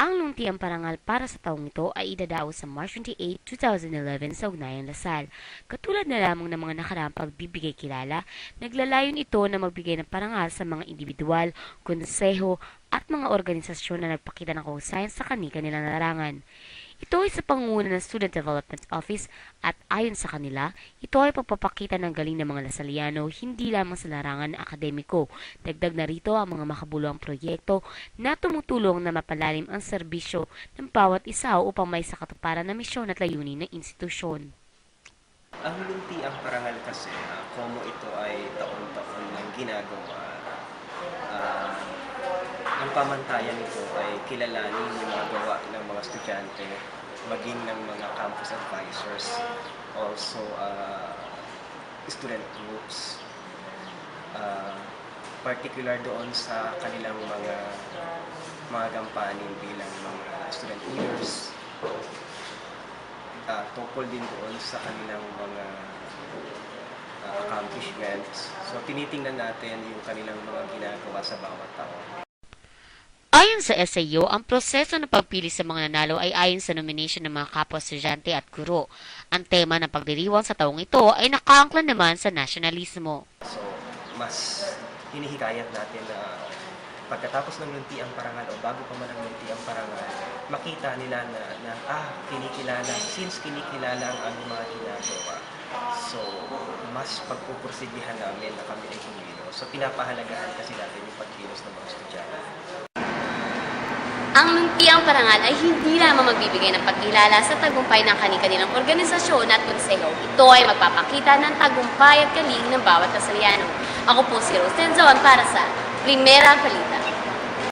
Ang luntiang parangal para sa taong ito ay idadaos sa March 28, 2011 sa Ugnayan Lasal. Katulad na lamang ng mga nakaraang pagbibigay kilala, naglalayon ito na magbigay ng parangal sa mga individual, konseho at mga organisasyon na nagpakita ng kahusayan sa kani-kanilang larangan. Ito ay sa pangunguna ng Student Development Office at ayon sa kanila, ito ay pagpapakita ng galing ng mga Lasaliano hindi lamang sa larangan akademiko. Dagdag na rito ang mga makabuluhang proyekto na tumutulong na mapalalim ang serbisyo ng bawat isa upang may sakatuparan na misyon at layunin ng institusyon. Ang luntiang parangal kasi, como ito ay taon-taon ng ginagawa, ah, ang pamantayan nito ay kilalanin yung mga gawa ng mga estudyante, maging ng mga campus advisors, also student groups, ah, particular doon sa kanilang mga gampanin bilang mga student leaders, tungkol din doon sa kanilang mga accomplishments. So, tinitingnan natin yung kanilang mga ginagawa sa bawat taon. Ayon sa SAU, ang proseso ng pagpili sa mga nanalo ay ayon sa nomination ng mga kapwa estudyante at guro. Ang tema ng pagdiriwang sa taong ito ay nakaangklan naman sa nasyonalismo. So, mas hinihikayat natin na pagkatapos ng luntiang parangal o bago pa man ang luntiang parangal, makita nila kinikilala, since kinikilala ang aming mga ginagawa. So, mas pagpupursigihan namin na kami ay kumilos. So, pinapahalagahan kasi natin yung pagkilos ng mga estudyante. Ang luntiang parangal ay hindi lamang magbibigay ng pagkilala sa tagumpay ng kani-kanilang organisasyon at konseho. Ito ay magpapakita ng tagumpay at galing ng bawat Lasaliano. Ako po si Rose Tenzon para sa Primera Balita.